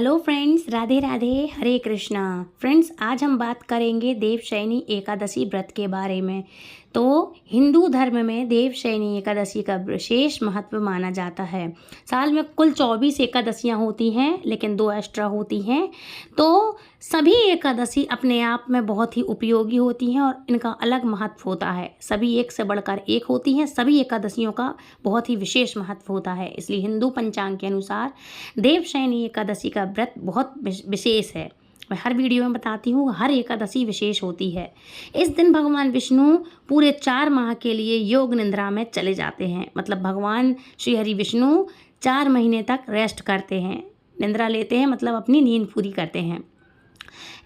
Hello friends, Radhe Radhe, हरे Krishna. Friends, आज हम बात करेंगे देवशयनी एकादशी व्रत के बारे में। तो हिंदू धर्म में देवशयनी एकादशी का विशेष महत्व माना जाता है। साल में कुल 24 एकादशियाँ होती हैं, लेकिन 2 एक्स्ट्रा होती हैं। तो सभी एकादशी अपने आप में बहुत ही उपयोगी होती हैं और इनका अलग महत्व होता है। सभी एक से बढ़कर एक होती हैं। सभी एकादशियों का बहुत ही विशेष महत्व होता है। इसलिए हिंदू पंचांग के अनुसार देवशयनी एकादशी का व्रत बहुत विशेष है। मैं हर वीडियो में बताती हूँ, हर एकादशी विशेष होती है। इस दिन भगवान विष्णु पूरे 4 माह के लिए योग निद्रा में चले जाते हैं। मतलब भगवान श्री हरि विष्णु 4 महीने तक रेस्ट करते हैं, निद्रा लेते हैं, मतलब अपनी नींद पूरी करते हैं।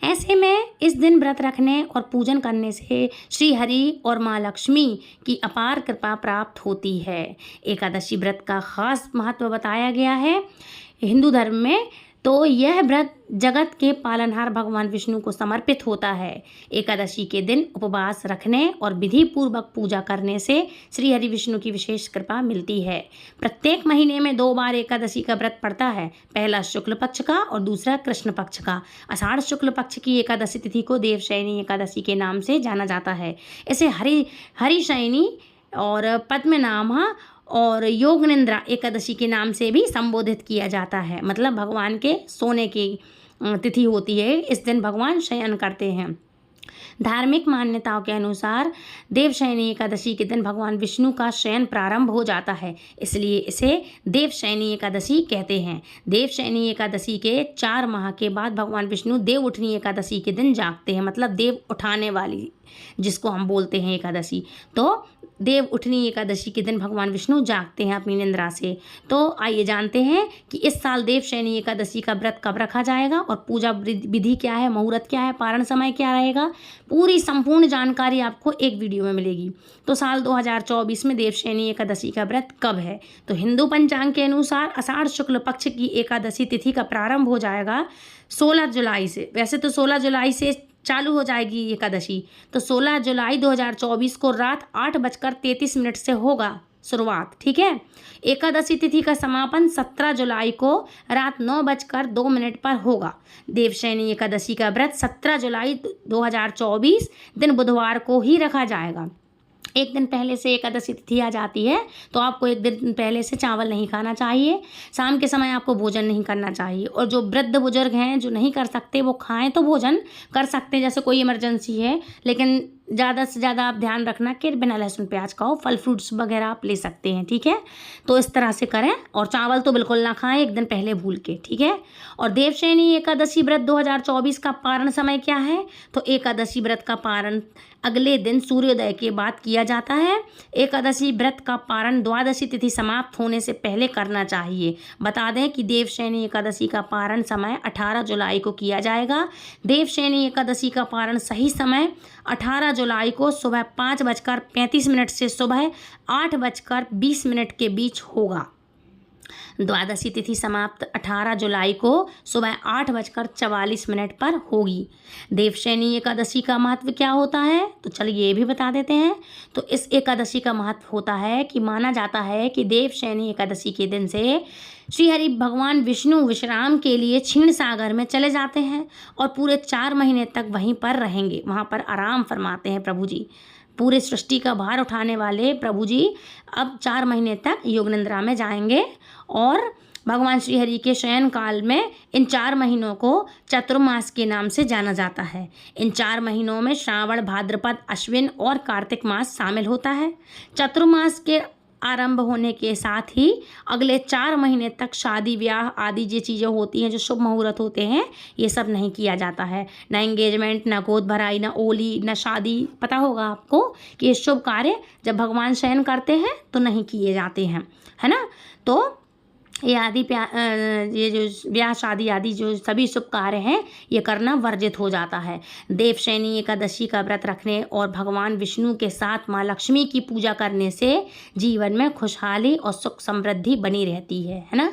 ऐसे में इस दिन व्रत रखने और पूजन करने से श्री हरि और माँ लक्ष्मी की अपार कृपा प्राप्त होती है। एकादशी व्रत का खास महत्व बताया गया है हिंदू धर्म में। तो यह व्रत जगत के पालनहार भगवान विष्णु को समर्पित होता है। एकादशी के दिन उपवास रखने और विधि पूर्वक पूजा करने से श्री हरि विष्णु की विशेष कृपा मिलती है। प्रत्येक महीने में 2 बार एकादशी का व्रत पड़ता है, पहला शुक्ल पक्ष का और दूसरा कृष्ण पक्ष का। आषाढ़ शुक्ल पक्ष की एकादशी तिथि को देवशयनी एकादशी के नाम से जाना जाता है। इसे हरिशयनी और पद्मनाभा और योग निद्रा एकादशी के नाम से भी संबोधित किया जाता है। मतलब भगवान के सोने की तिथि होती है। इस दिन भगवान शयन करते हैं। धार्मिक मान्यताओं के अनुसार देवशयनी एकादशी के दिन भगवान विष्णु का शयन प्रारंभ हो जाता है, इसलिए इसे देवशयनी एकादशी कहते हैं। देवशयनी एकादशी के 4 माह के बाद भगवान विष्णु देव उठनी एकादशी के दिन जागते हैं। मतलब देव उठाने वाली जिसको हम बोलते हैं एकादशी। तो देव उठनी एकादशी के दिन भगवान विष्णु जागते हैं अपनी निद्रा से। तो आइए जानते हैं कि इस साल देवशयनी एकादशी का व्रत कब रखा जाएगा और पूजा विधि क्या है, मुहूर्त क्या है, पारण समय क्या रहेगा। पूरी संपूर्ण जानकारी आपको एक वीडियो में मिलेगी। तो साल 2024 में देवशयनी एकादशी का व्रत कब है? तो हिंदू पंचांग के अनुसार आषाढ़ शुक्ल पक्ष की एकादशी तिथि का प्रारंभ हो जाएगा 16 जुलाई से। वैसे तो 16 जुलाई से चालू हो जाएगी एकादशी। तो 16 जुलाई 2024 को रात 8:33 से होगा शुरुआत। ठीक है। एकादशी तिथि का समापन 17 जुलाई को रात 9:02 पर होगा। देवशयनी एकादशी का व्रत 17 जुलाई 2024 दिन बुधवार को ही रखा जाएगा। एक दिन पहले से एकादशी तिथि आ जाती है, तो आपको एक दिन पहले से चावल नहीं खाना चाहिए। शाम के समय आपको भोजन नहीं करना चाहिए। और जो वृद्ध बुजुर्ग हैं जो नहीं कर सकते वो खाएं तो भोजन कर सकते हैं, जैसे कोई इमरजेंसी है। लेकिन ज़्यादा से ज़्यादा आप ध्यान रखना कि बिना लहसुन प्याज खाओ, फल फ्रूट्स वगैरह आप ले सकते हैं। ठीक है। तो इस तरह से करें। और चावल तो बिल्कुल ना खाएं एक दिन पहले भूल के। ठीक है। और देवशयनी एकादशी व्रत 2024 का पारण समय क्या है? तो एकादशी व्रत का पारण अगले दिन सूर्योदय के बाद किया जाता है। एकादशी व्रत का पारण द्वादशी तिथि समाप्त होने से पहले करना चाहिए। बता दें कि देवशयनी एकादशी का पारण समय 18 जुलाई को किया जाएगा। देवशयनी एकादशी का पारण सही समय 18 जुलाई को सुबह 5:35 से सुबह 8:20 के बीच होगा। द्वादशी तिथि समाप्त 18 जुलाई को सुबह 8:44 पर होगी। देवशयनी एकादशी का महत्व क्या होता है? तो चलिए ये भी बता देते हैं। तो इस एकादशी का महत्व होता है कि माना जाता है कि देवशयनी एकादशी के दिन से श्री हरि भगवान विष्णु विश्राम के लिए क्षीण सागर में चले जाते हैं और पूरे 4 महीने तक वहीं पर रहेंगे। वहाँ पर आराम फरमाते हैं प्रभु जी। पूरे सृष्टि का भार उठाने वाले प्रभु जी अब 4 महीने तक योग निद्रा में जाएंगे। और भगवान श्री हरि के शयन काल में इन 4 महीनों को चतुर्मास के नाम से जाना जाता है। इन 4 महीनों में श्रावण, भाद्रपद, अश्विन और कार्तिक मास शामिल होता है। चतुर्मास के आरंभ होने के साथ ही अगले 4 महीने तक शादी ब्याह आदि जो चीज़ें होती हैं, जो शुभ मुहूर्त होते हैं, ये सब नहीं किया जाता है। ना एंगेजमेंट, ना गोद भराई, ना ओली, ना शादी। पता होगा आपको कि ये शुभ कार्य जब भगवान शयन करते हैं तो नहीं किए जाते हैं, है ना। तो ये जो ब्याह शादी आदि जो सभी शुभ कार्य हैं, ये करना वर्जित हो जाता है। देवशयनी एकादशी का व्रत रखने और भगवान विष्णु के साथ माँ लक्ष्मी की पूजा करने से जीवन में खुशहाली और सुख समृद्धि बनी रहती है ना।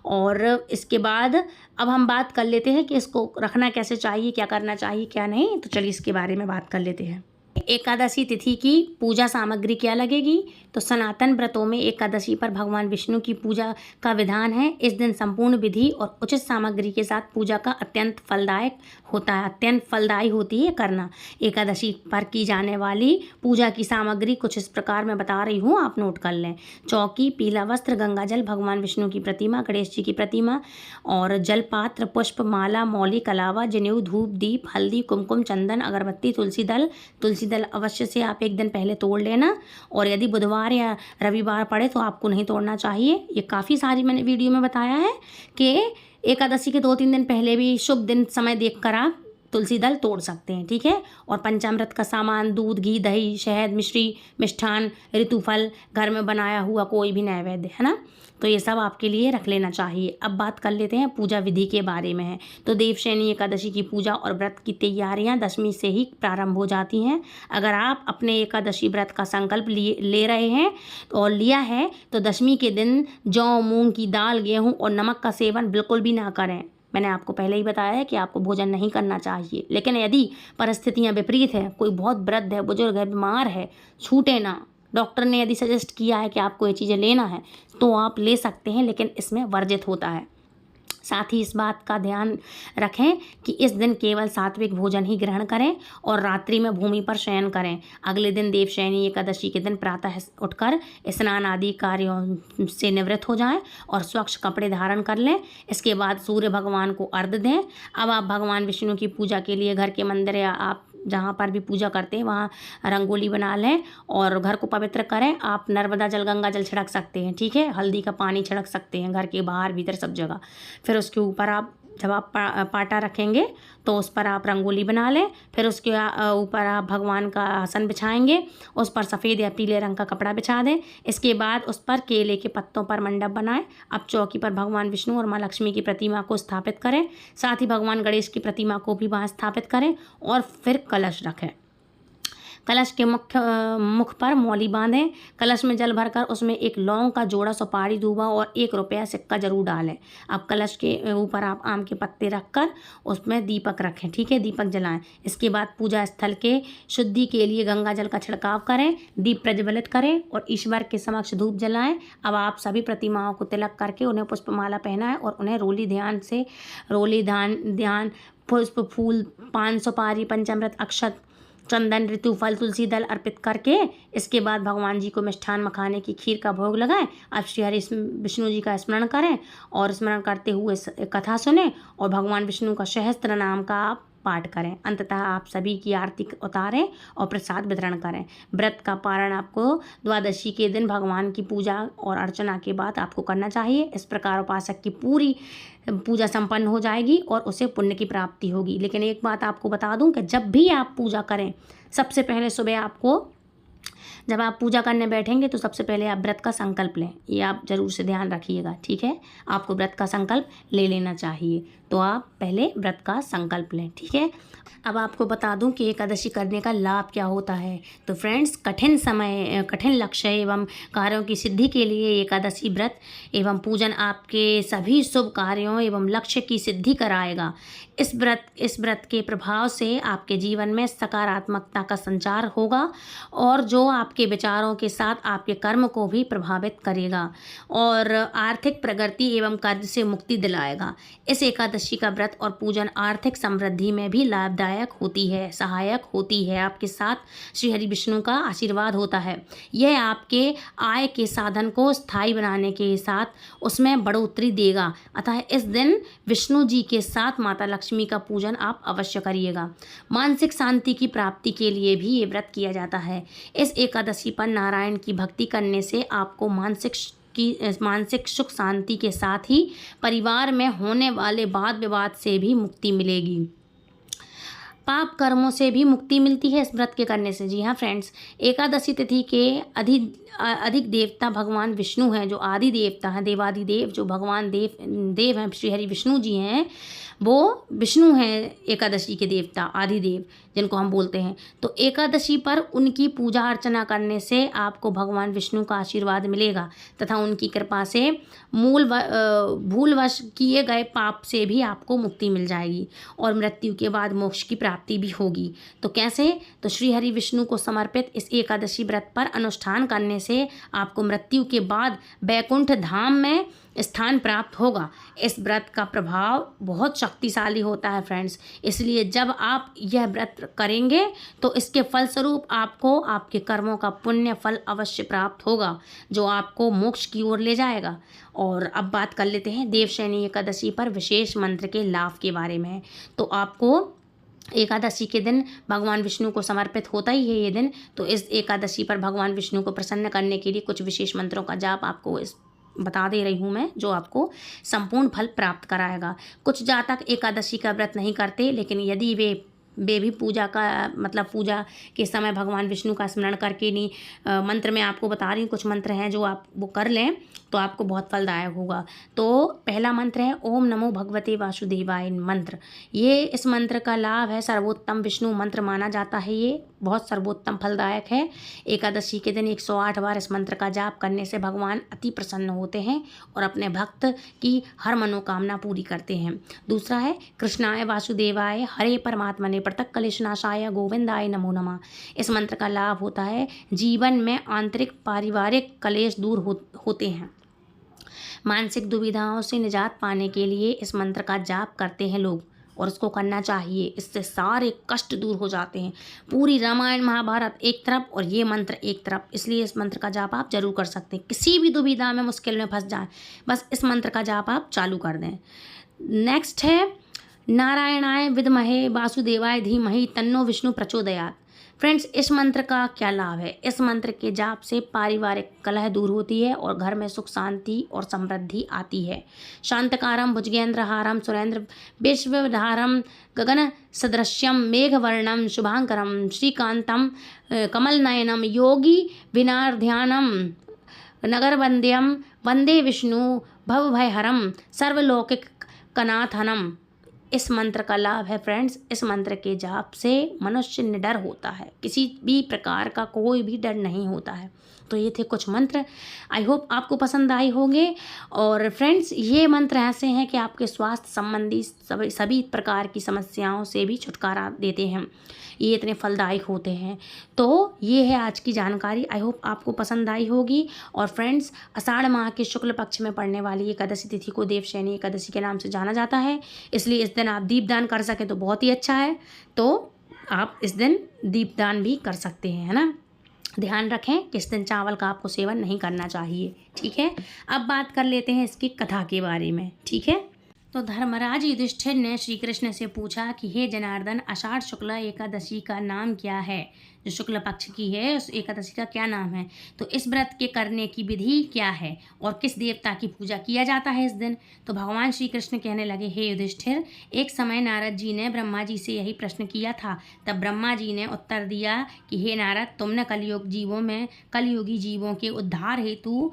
और इसके बाद अब हम बात कर लेते हैं कि इसको रखना कैसे चाहिए, क्या करना चाहिए, क्या नहीं। तो चलिए इसके बारे में बात कर लेते हैं। एकादशी तिथि की पूजा सामग्री क्या लगेगी? तो सनातन व्रतों में एकादशी पर भगवान विष्णु की पूजा का विधान है। इस दिन संपूर्ण विधि और उचित सामग्री के साथ पूजा का अत्यंत फलदायक होता है, अत्यंत फलदायी होती है करना। एकादशी पर की जाने वाली पूजा की सामग्री कुछ इस प्रकार मैं बता रही हूँ, आप नोट कर लें। चौकी, पीला वस्त्र, गंगा जल, भगवान विष्णु की प्रतिमा, गणेश जी की प्रतिमा और जलपात्र, पुष्प, माला, मौली, कलावा, जनेऊ, धूप, दीप, हल्दी, कुमकुम, चंदन, अगरबत्ती, तुलसी दल अवश्य से आप एक दिन पहले तोड़ लेना। और यदि बुधवार या रविवार पड़े तो आपको नहीं तोड़ना चाहिए। ये काफ़ी सारी मैंने वीडियो में बताया है कि एकादशी के 2-3 दिन पहले भी शुभ दिन समय देखकर आप तुलसी दल तोड़ सकते हैं, ठीक है। और पंचामृत का सामान, दूध, घी, दही, शहद, मिश्री, मिष्ठान, ऋतुफल, घर में बनाया हुआ कोई भी नैवेद्य, है ना, तो ये सब आपके लिए रख लेना चाहिए। अब बात कर लेते हैं पूजा विधि के बारे में है। तो देवशयनी एकादशी की पूजा और व्रत की तैयारियां दशमी से ही प्रारंभ हो जाती हैं। अगर आप अपने एकादशी व्रत का संकल्प ले रहे हैं और लिया है तो दशमी के दिन जौ, मूंग की दाल, गेहूँ और नमक का सेवन बिल्कुल भी ना करें। मैंने आपको पहले ही बताया है कि आपको भोजन नहीं करना चाहिए। लेकिन यदि परिस्थितियां विपरीत है, कोई बहुत वृद्ध है, बुजुर्ग है, बीमार है, छूटे ना, डॉक्टर ने यदि सजेस्ट किया है कि आपको ये चीज़ें लेना है तो आप ले सकते हैं, लेकिन इसमें वर्जित होता है। साथ ही इस बात का ध्यान रखें कि इस दिन केवल सात्विक भोजन ही ग्रहण करें और रात्रि में भूमि पर शयन करें। अगले दिन देवशयनी एकादशी के दिन प्रातः उठकर स्नान आदि कार्यों से निवृत्त हो जाएं और स्वच्छ कपड़े धारण कर लें। इसके बाद सूर्य भगवान को अर्घ्य दें। अब आप भगवान विष्णु की पूजा के लिए घर के मंदिर या आप जहाँ पर भी पूजा करते हैं वहाँ रंगोली बना लें और घर को पवित्र करें। आप नर्मदा जल, गंगा जल छिड़क सकते हैं, ठीक है, हल्दी का पानी छिड़क सकते हैं घर के बाहर भीतर सब जगह। फिर उसके ऊपर आप जब आप पाटा रखेंगे तो उस पर आप रंगोली बना लें। फिर उसके ऊपर आप भगवान का आसन बिछाएंगे, उस पर सफ़ेद या पीले रंग का कपड़ा बिछा दें। इसके बाद उस पर केले के पत्तों पर मंडप बनाएं। अब चौकी पर भगवान विष्णु और माँ लक्ष्मी की प्रतिमा को स्थापित करें। साथ ही भगवान गणेश की प्रतिमा को भी वहाँ स्थापित करें और फिर कलश रखें। कलश के मुख पर मौली बांधें। कलश में जल भरकर उसमें एक लौंग का जोड़ा, सुपारी, दूबा और 1 रुपया सिक्का जरूर डालें। अब कलश के ऊपर आप आम के पत्ते रखकर उसमें दीपक रखें, ठीक है, दीपक जलाएं। इसके बाद पूजा स्थल के शुद्धि के लिए गंगा जल का छिड़काव करें, दीप प्रज्वलित करें और ईश्वर के समक्ष धूप जलाएं। अब आप सभी प्रतिमाओं को तिलक करके उन्हें पुष्पमाला पहनाएं और उन्हें रोली ध्यान पुष्प, फूल, 5 सुपारी, पंचामृत, अक्षत, चंदन, ऋतुफल, तुलसी दल अर्पित करके इसके बाद भगवान जी को मिष्ठान मखाने की खीर का भोग लगाएं। अब श्री हरि विष्णु जी का स्मरण करें और स्मरण करते हुए कथा सुने और भगवान विष्णु का सहस्त्र नाम का आप पाठ करें। अंततः आप सभी की आरती उतारें और प्रसाद वितरण करें। व्रत का पारण आपको द्वादशी के दिन भगवान की पूजा और अर्चना के बाद आपको करना चाहिए। इस प्रकार उपासक की पूरी पूजा संपन्न हो जाएगी और उसे पुण्य की प्राप्ति होगी। लेकिन एक बात आपको बता दूं कि जब भी आप पूजा करें, सबसे पहले सुबह आपको जब आप पूजा करने बैठेंगे तो सबसे पहले आप व्रत का संकल्प लें। ये आप ज़रूर से ध्यान रखिएगा, ठीक है। आपको व्रत का संकल्प ले लेना चाहिए, तो आप पहले व्रत का संकल्प लें, ठीक है। अब आपको बता दूं कि एकादशी करने का लाभ क्या होता है। तो फ्रेंड्स, कठिन लक्ष्य एवं कार्यों की सिद्धि के लिए एकादशी व्रत एवं पूजन आपके सभी शुभ कार्यों एवं लक्ष्य की सिद्धि कराएगा। इस व्रत के प्रभाव से आपके जीवन में सकारात्मकता का संचार होगा और जो आपके विचारों के साथ आपके कर्म को भी प्रभावित करेगा और आर्थिक प्रगति एवं कर्ज से मुक्ति दिलाएगा। इस एकादशी का व्रत और पूजन आर्थिक समृद्धि में भी लाभदायक होती है, सहायक होती है। आपके साथ श्री हरि विष्णु का आशीर्वाद होता है। यह आपके आय के साधन को स्थायी बनाने के साथ उसमें बढ़ोतरी देगा। अतः इस दिन विष्णु जी के साथ माता लक्ष्मी का पूजन आप अवश्य करिएगा। मानसिक शांति की प्राप्ति के लिए भी ये व्रत किया जाता है। इस एकादशी पर नारायण की भक्ति करने से आपको मानसिक सुख शांति के साथ ही परिवार में होने वाले वाद विवाद से भी मुक्ति मिलेगी। पाप कर्मों से भी मुक्ति मिलती है इस व्रत के करने से। जी हाँ फ्रेंड्स, एकादशी तिथि के अधिक देवता भगवान विष्णु हैं, जो आदि देवता हैं, देवादिदेव, जो भगवान देव हैं, श्री हरि विष्णु जी हैं, वो विष्णु हैं एकादशी के देवता, आदिदेव जिनको हम बोलते हैं। तो एकादशी पर उनकी पूजा अर्चना करने से आपको भगवान विष्णु का आशीर्वाद मिलेगा तथा उनकी कृपा से भूलवश किए गए पाप से भी आपको मुक्ति मिल जाएगी और मृत्यु के बाद मोक्ष की प्राप्ति भी होगी। तो कैसे? तो श्री हरि विष्णु को समर्पित इस एकादशी व्रत पर अनुष्ठान करने से आपको मृत्यु के बाद वैकुंठ धाम में स्थान प्राप्त होगा। इस व्रत का प्रभाव बहुत शक्तिशाली होता है फ्रेंड्स, इसलिए जब आप यह व्रत करेंगे तो इसके फलस्वरूप आपको आपके कर्मों का पुण्य फल अवश्य प्राप्त होगा, जो आपको मोक्ष की ओर ले जाएगा। और अब बात कर लेते हैं देवशयनी एकादशी पर विशेष मंत्र के लाभ के बारे में। तो आपको एकादशी के दिन भगवान विष्णु को समर्पित होता ही है ये दिन, तो इस एकादशी पर भगवान विष्णु को प्रसन्न करने के लिए कुछ विशेष मंत्रों का जाप आपको बता दे रही हूँ मैं, जो आपको संपूर्ण फल प्राप्त कराएगा। कुछ जातक एकादशी का व्रत नहीं करते, लेकिन यदि वे भी पूजा पूजा के समय भगवान विष्णु का स्मरण करके नहीं मंत्र में आपको बता रही हूँ, कुछ मंत्र हैं जो आप वो कर लें तो आपको बहुत फलदायक होगा। तो पहला मंत्र है ओम नमो भगवते वासुदेवाय मंत्र। ये इस मंत्र का लाभ है, सर्वोत्तम विष्णु मंत्र माना जाता है, ये बहुत सर्वोत्तम फलदायक है। एकादशी के दिन 108 बार इस मंत्र का जाप करने से भगवान अति प्रसन्न होते हैं और अपने भक्त की हर मनोकामना पूरी करते हैं। दूसरा है कृष्णाय वासुदेवाय हरे परमात्मने पृथक कलेशनाशाय गोविंदाय नमो नमः। इस मंत्र का लाभ होता है जीवन में आंतरिक पारिवारिक कलेश दूर होते हैं। मानसिक दुविधाओं से निजात पाने के लिए इस मंत्र का जाप करते हैं लोग, और उसको करना चाहिए। इससे सारे कष्ट दूर हो जाते हैं। पूरी रामायण महाभारत एक तरफ और ये मंत्र एक तरफ, इसलिए इस मंत्र का जाप आप जरूर कर सकते हैं। किसी भी दुविधा में मुश्किल में फंस जाए, बस इस मंत्र का जाप आप चालू कर दें। नेक्स्ट है नारायणाय विद्महे वासुदेवाय धीमहि तन्नो विष्णु प्रचोदयात्। फ्रेंड्स, इस मंत्र का क्या लाभ है? इस मंत्र के जाप से पारिवारिक कलह दूर होती है और घर में सुख शांति और समृद्धि आती है। शांतकारम भुजगेंद्रहारम सुरेंद्र विश्वधारम गगन सदृश्यम मेघवर्णम शुभांकरम श्रीकांतम कमलनयनम योगी विनार्ध्यानम नगरवंद्यम वंदे विष्णु भवभयहरम सर्वलौकिक कनाथनम। इस मंत्र का लाभ है फ्रेंड्स, इस मंत्र के जाप से मनुष्य निडर होता है, किसी भी प्रकार का कोई भी डर नहीं होता है। तो ये थे कुछ मंत्र, आई होप आपको पसंद आए होंगे। और फ्रेंड्स, ये मंत्र ऐसे हैं कि आपके स्वास्थ्य संबंधी सभी प्रकार की समस्याओं से भी छुटकारा देते हैं, ये इतने फलदायक होते हैं। तो ये है आज की जानकारी, आई होप आपको पसंद आई होगी। और फ्रेंड्स, आषाढ़ माह के शुक्ल पक्ष में पड़ने वाली एकादशी तिथि को देवशयनी एकादशी के नाम से जाना जाता है, इसलिए इस दिन आप दीपदान कर सकें तो बहुत ही अच्छा है। तो आप इस दिन दीपदान भी कर सकते हैं, है ना। ध्यान रखें कि इस दिन चावल का आपको सेवन नहीं करना चाहिए, ठीक है। अब बात कर लेते हैं इसकी कथा के बारे में, ठीक है। तो धर्मराज युधिष्ठिर ने श्री कृष्ण से पूछा कि हे जनार्दन, आषाढ़ शुक्ल एकादशी का नाम क्या है? जो शुक्ल पक्ष की है उस एकादशी का क्या नाम है? तो इस व्रत के करने की विधि क्या है और किस देवता की पूजा किया जाता है इस दिन? तो भगवान श्री कृष्ण कहने लगे, हे युधिष्ठिर, एक समय नारद जी ने ब्रह्मा जी से यही प्रश्न किया था। तब ब्रह्मा जी ने उत्तर दिया कि हे नारद, तुमने कलयुगी जीवों के उद्धार हेतु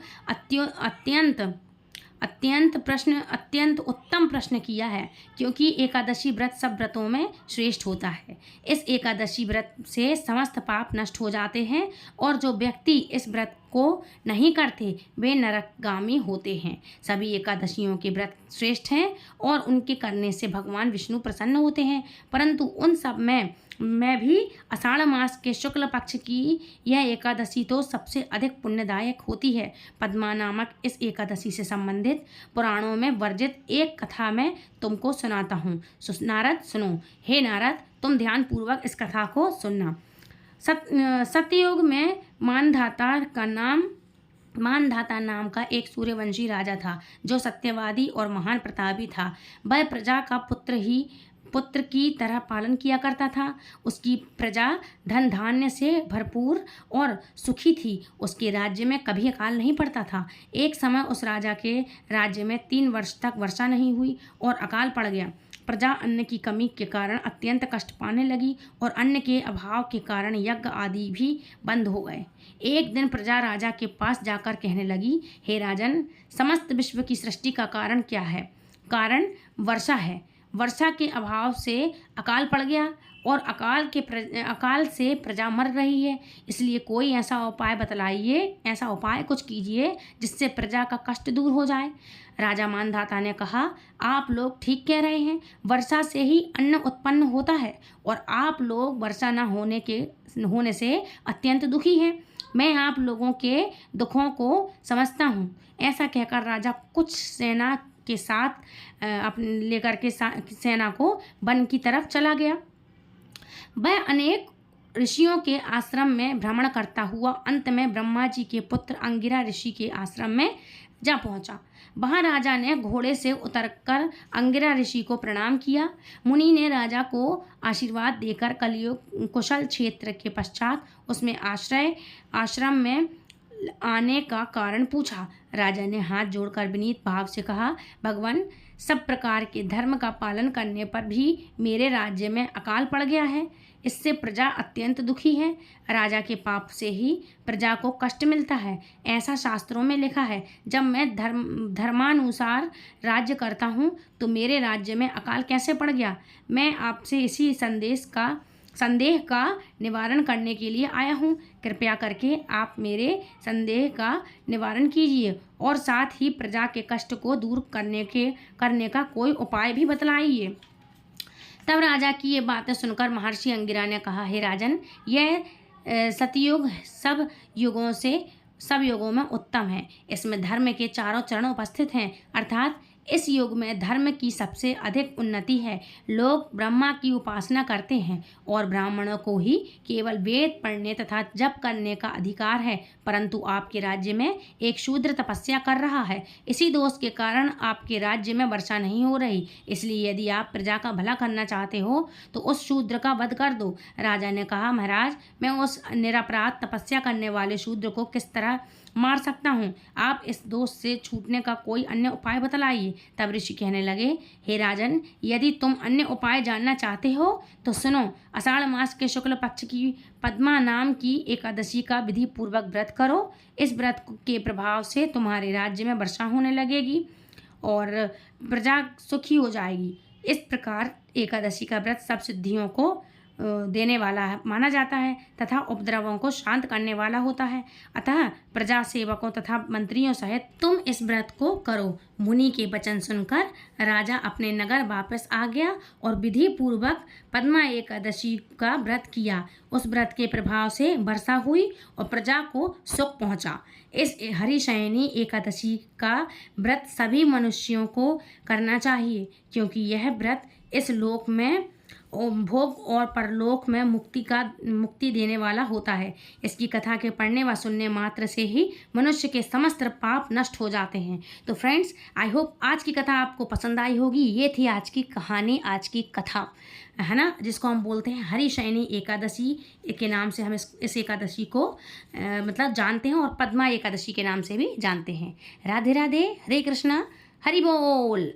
अत्यंत उत्तम प्रश्न किया है, क्योंकि एकादशी व्रत सब व्रतों में श्रेष्ठ होता है। इस एकादशी व्रत से समस्त पाप नष्ट हो जाते हैं और जो व्यक्ति इस व्रत को नहीं करते वे नरकगामी होते हैं। सभी एकादशियों के व्रत श्रेष्ठ हैं और उनके करने से भगवान विष्णु प्रसन्न होते हैं, परंतु उन सब में भी आषाढ़ मास के शुक्ल पक्ष की यह एकादशी तो सबसे अधिक पुण्यदायक होती है। पद्मा नामक इस एकादशी से संबंधित पुराणों में वर्जित एक कथा मैं तुमको सुनाता हूँ। नारद सुनो। हे नारद, तुम ध्यानपूर्वक इस कथा को सुनना। सत्ययुग में मानधाता नाम का एक सूर्यवंशी राजा था, जो सत्यवादी और महान प्रतापी था। वह प्रजा का पुत्र की तरह पालन किया करता था। उसकी प्रजा धन धान्य से भरपूर और सुखी थी। उसके राज्य में कभी अकाल नहीं पड़ता था। एक समय उस राजा के राज्य में 3 वर्ष तक वर्षा नहीं हुई और अकाल पड़ गया। प्रजा अन्न की कमी के कारण अत्यंत कष्ट पाने लगी और अन्न के अभाव के कारण यज्ञ आदि भी बंद हो गए। एक दिन प्रजा राजा के पास जाकर कहने लगी, हे राजन, समस्त विश्व की सृष्टि का कारण क्या है? कारण वर्षा है। वर्षा के अभाव से अकाल पड़ गया और अकाल से प्रजा मर रही है। इसलिए कोई ऐसा उपाय बतलाइए, ऐसा उपाय कुछ कीजिए जिससे प्रजा का कष्ट दूर हो जाए। राजा मानधाता ने कहा, आप लोग ठीक कह रहे हैं, वर्षा से ही अन्न उत्पन्न होता है और आप लोग वर्षा न होने से अत्यंत दुखी हैं। मैं आप लोगों के दुखों को समझता हूँ। ऐसा कहकर राजा कुछ सेना के साथ लेकर के सेना को वन की तरफ चला गया। वह अनेक ऋषियों के आश्रम में भ्रमण करता हुआ अंत में ब्रह्मा जी के पुत्र अंगिरा ऋषि के आश्रम में जा पहुंचा। वहां राजा ने घोड़े से उतरकर अंगिरा ऋषि को प्रणाम किया। मुनि ने राजा को आशीर्वाद देकर कलियुग कुशल क्षेत्र के पश्चात उसमें आश्रम में आने का कारण पूछा। राजा ने हाथ जोड़कर विनीत भाव से कहा, भगवान, सब प्रकार के धर्म का पालन करने पर भी मेरे राज्य में अकाल पड़ गया है। इससे प्रजा अत्यंत दुखी है। राजा के पाप से ही प्रजा को कष्ट मिलता है, ऐसा शास्त्रों में लिखा है। जब मैं धर्मानुसार राज्य करता हूँ तो मेरे राज्य में अकाल कैसे पड़ गया? मैं आपसे इसी संदेह का निवारण करने के लिए आया हूँ। कृपया करके आप मेरे संदेह का निवारण कीजिए और साथ ही प्रजा के कष्ट को दूर करने का कोई उपाय भी बतलाइए। तब राजा की ये बातें सुनकर महर्षि अंगिरा ने कहा, हे राजन, यह सतयुग सब युगों में उत्तम है। इसमें धर्म के चारों चरण उपस्थित हैं, अर्थात इस युग में धर्म की सबसे अधिक उन्नति है। लोग ब्रह्मा की उपासना करते हैं और ब्राह्मणों को ही केवल वेद पढ़ने तथा जप करने का अधिकार है, परंतु आपके राज्य में एक शूद्र तपस्या कर रहा है। इसी दोष के कारण आपके राज्य में वर्षा नहीं हो रही। इसलिए यदि आप प्रजा का भला करना चाहते हो तो उस शूद्र का वध कर दो। राजा ने कहा, महाराज, मैं उस निरपराध तपस्या करने वाले शूद्र को किस तरह मार सकता हूँ? आप इस दोष से छूटने का कोई अन्य उपाय बतलाइए। तब ऋषि कहने लगे, हे राजन, यदि तुम अन्य उपाय जानना चाहते हो तो सुनो। आषाढ़ मास के शुक्ल पक्ष की पद्मा नाम की एकादशी का विधि पूर्वक व्रत करो। इस व्रत के प्रभाव से तुम्हारे राज्य में वर्षा होने लगेगी और प्रजा सुखी हो जाएगी। इस प्रकार एकादशी का व्रत सब सिद्धियों को देने वाला माना जाता है तथा उपद्रवों को शांत करने वाला होता है। अतः प्रजा सेवकों तथा मंत्रियों सहित तुम इस व्रत को करो। मुनि के वचन सुनकर राजा अपने नगर वापस आ गया और विधि पूर्वक पद्मा एकादशी का व्रत किया। उस व्रत के प्रभाव से वर्षा हुई और प्रजा को सुख पहुंचा। इस हरिशयनी एकादशी का व्रत सभी मनुष्यों को करना चाहिए, क्योंकि यह व्रत इस लोक में भोग और परलोक में मुक्ति देने वाला होता है। इसकी कथा के पढ़ने व सुनने मात्र से ही मनुष्य के समस्त पाप नष्ट हो जाते हैं। तो फ्रेंड्स, आई होप आज की कथा आपको पसंद आई होगी। ये थी आज की कहानी, आज की कथा, है ना, जिसको हम बोलते हैं हरिशयनी एकादशी के नाम से हम इस एकादशी को मतलब जानते हैं और पद्मा एकादशी के नाम से भी जानते हैं। राधे राधे, हरे कृष्णा, हरि बोल।